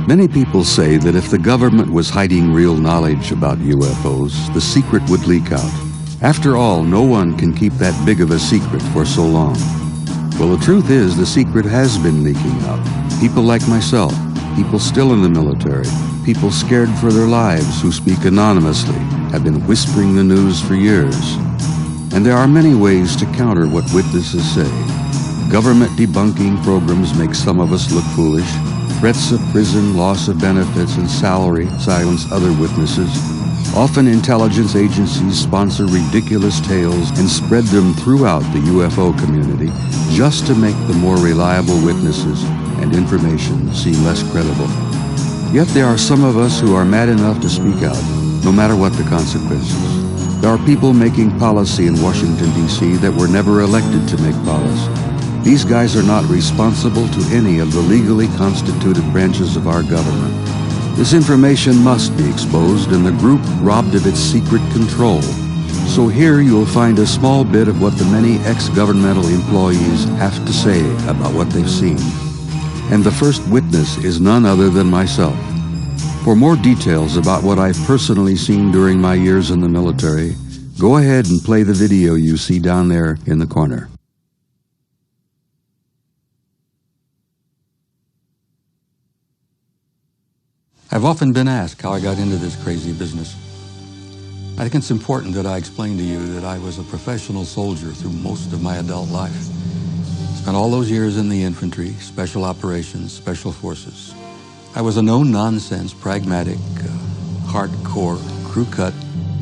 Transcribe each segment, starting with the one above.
Many people say that if the government was hiding real knowledge about UFOs, the secret would leak out. After all, no one can keep that big of a secret for so long. Well, the truth is, the secret has been leaking out. People like myself, people still in the military, people scared for their lives who speak anonymously, have been whispering the news for years. And there are many ways to counter what witnesses say. Government debunking programs make some of us look foolish. Threats of prison, loss of benefits, and salary silence other witnesses. Often intelligence agencies sponsor ridiculous tales and spread them throughout the UFO community just to make the more reliable witnesses and information seem less credible. Yet there are some of us who are mad enough to speak out, no matter what the consequences. There are people making policy in Washington, D.C. that were never elected to make policy. These guys are not responsible to any of the legally constituted branches of our government. This information must be exposed and the group robbed of its secret control. So here you'll find a small bit of what the many ex-governmental employees have to say about what they've seen. And the first witness is none other than myself. For more details about what I've personally seen during my years in the military, go ahead and play the video you see down there in the corner. I've often been asked how I got into this crazy business. I think it's important that I explain to you that I was a professional soldier through most of my adult life. Spent all those years in the infantry, special operations, special forces. I was a no-nonsense, pragmatic, hardcore, crew-cut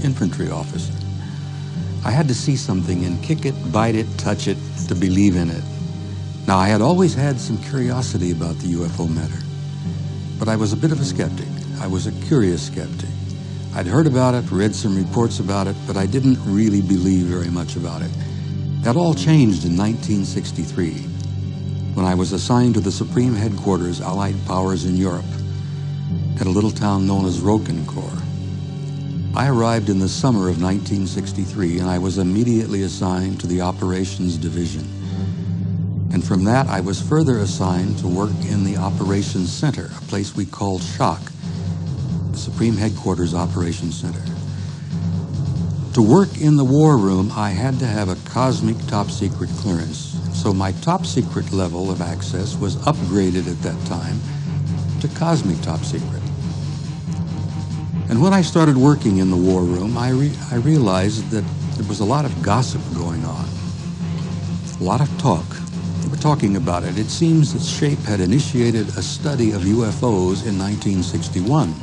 infantry officer. I had to see something and kick it, bite it, touch it, to believe in it. Now, I had always had some curiosity about the UFO matter. But I was a bit of a skeptic. I was a curious skeptic. I'd heard about it, read some reports about it, but I didn't really believe very much about it. That all changed in 1963, when I was assigned to the Supreme Headquarters Allied Powers in Europe, at a little town known as Rokencourt. I arrived in the summer of 1963, and I was immediately assigned to the Operations Division. And from that, I was further assigned to work in the Operations Center, a place we called SHOC, the Supreme Headquarters Operations Center. To work in the war room, I had to have a cosmic top-secret clearance. So my top-secret level of access was upgraded at that time to cosmic top-secret. And when I started working in the war room, I realized that there was a lot of gossip going on, a lot of talk. We're talking about it. It seems that SHAPE had initiated a study of UFOs in 1961.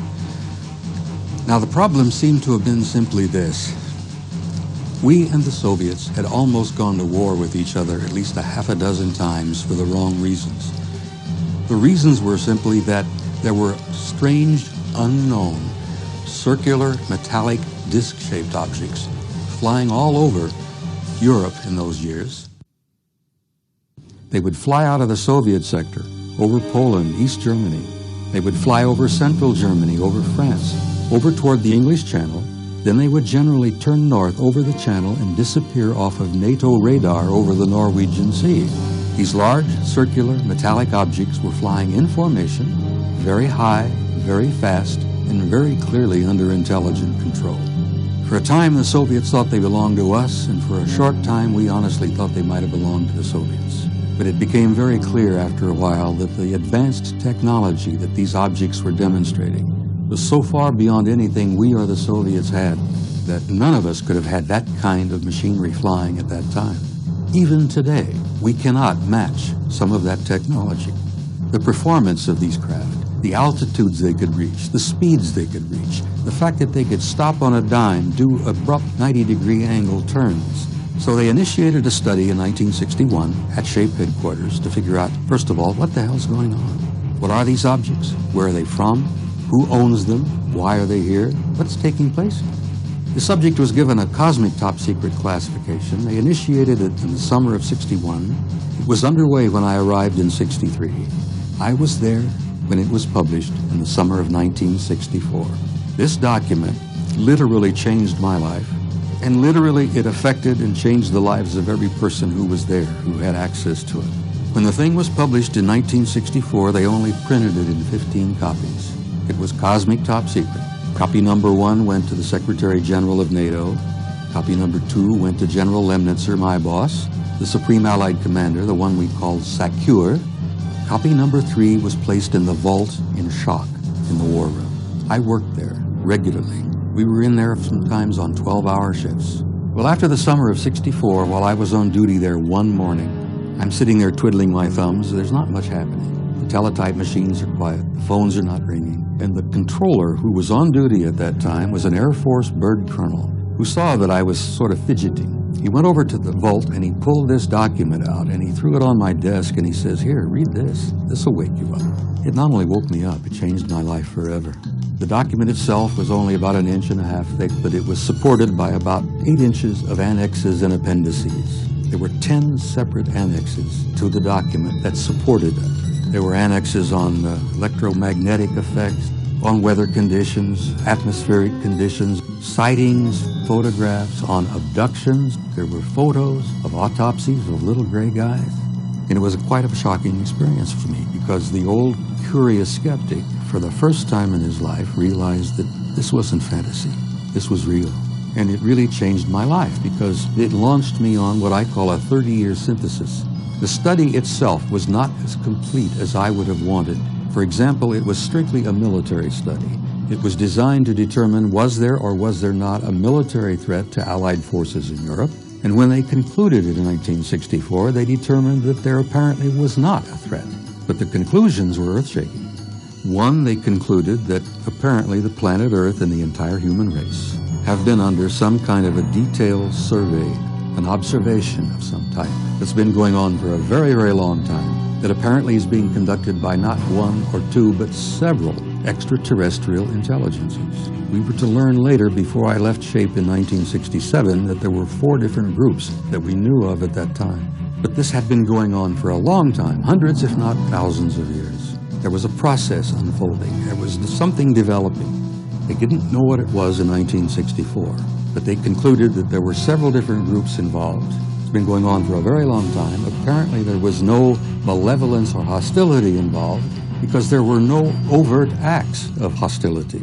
Now, the problem seemed to have been simply this. We and the Soviets had almost gone to war with each other at least a half a dozen times for the wrong reasons. The reasons were simply that there were strange, unknown, circular, metallic, disc-shaped objects flying all over Europe in those years. They would fly out of the Soviet sector, over Poland, East Germany. They would fly over Central Germany, over France, over toward the English Channel. Then they would generally turn north over the Channel and disappear off of NATO radar over the Norwegian Sea. These large, circular, metallic objects were flying in formation, very high, very fast, and very clearly under intelligent control. For a time, the Soviets thought they belonged to us, and for a short time, we honestly thought they might have belonged to the Soviets. But it became very clear after a while that the advanced technology that these objects were demonstrating was so far beyond anything we or the Soviets had that none of us could have had that kind of machinery flying at that time. Even today, we cannot match some of that technology. The performance of these craft, the altitudes they could reach, the speeds they could reach, the fact that they could stop on a dime, do abrupt 90-degree angle turns. So they initiated a study in 1961 at SHAPE headquarters to figure out, first of all, what the hell's going on? What are these objects? Where are they from? Who owns them? Why are they here? What's taking place? The subject was given a cosmic top-secret classification. They initiated it in the summer of '61. It was underway when I arrived in '63. I was there when it was published in the summer of 1964. This document literally changed my life. And literally, it affected and changed the lives of every person who was there, who had access to it. When the thing was published in 1964, they only printed it in 15 copies. It was cosmic top secret. Copy number 1 went to the Secretary General of NATO. Copy number 2 went to General Lemnitzer, my boss, the Supreme Allied Commander, the one we called SACEUR. Copy number 3 was placed in the vault in shock in the war room. I worked there regularly. We were in there sometimes on 12-hour shifts. Well, after the summer of '64, while I was on duty there one morning, I'm sitting there twiddling my thumbs. There's not much happening. The teletype machines are quiet. The phones are not ringing. And the controller who was on duty at that time was an Air Force bird colonel who saw that I was sort of fidgeting. He went over to the vault and he pulled this document out and he threw it on my desk and he says, "Here, read this. This will wake you up." It not only woke me up, it changed my life forever. The document itself was only about 1.5 inches thick, but it was supported by about 8 inches of annexes and appendices. There were 10 separate annexes to the document that supported it. There were annexes on electromagnetic effects, on weather conditions, atmospheric conditions, sightings, photographs on abductions. There were photos of autopsies of little gray guys. And it was quite a shocking experience for me because the old curious skeptic, for the first time in his life, realized that this wasn't fantasy. This was real. And it really changed my life because it launched me on what I call a 30-year synthesis. The study itself was not as complete as I would have wanted. For example, it was strictly a military study. It was designed to determine was there or was there not a military threat to Allied forces in Europe. And when they concluded it in 1964, they determined that there apparently was not a threat. But the conclusions were earth-shaking. One, they concluded that apparently the planet Earth and the entire human race have been under some kind of a detailed survey, an observation of some type that's been going on for a very, very long time, that apparently is being conducted by not one or two, but several extraterrestrial intelligences. We were to learn later, before I left SHAPE in 1967, that there were 4 different groups that we knew of at that time. But this had been going on for a long time, hundreds if not thousands of years. There was a process unfolding. There was something developing. They didn't know what it was in 1964, but they concluded that there were several different groups involved. It's been going on for a very long time. Apparently there was no malevolence or hostility involved because there were no overt acts of hostility.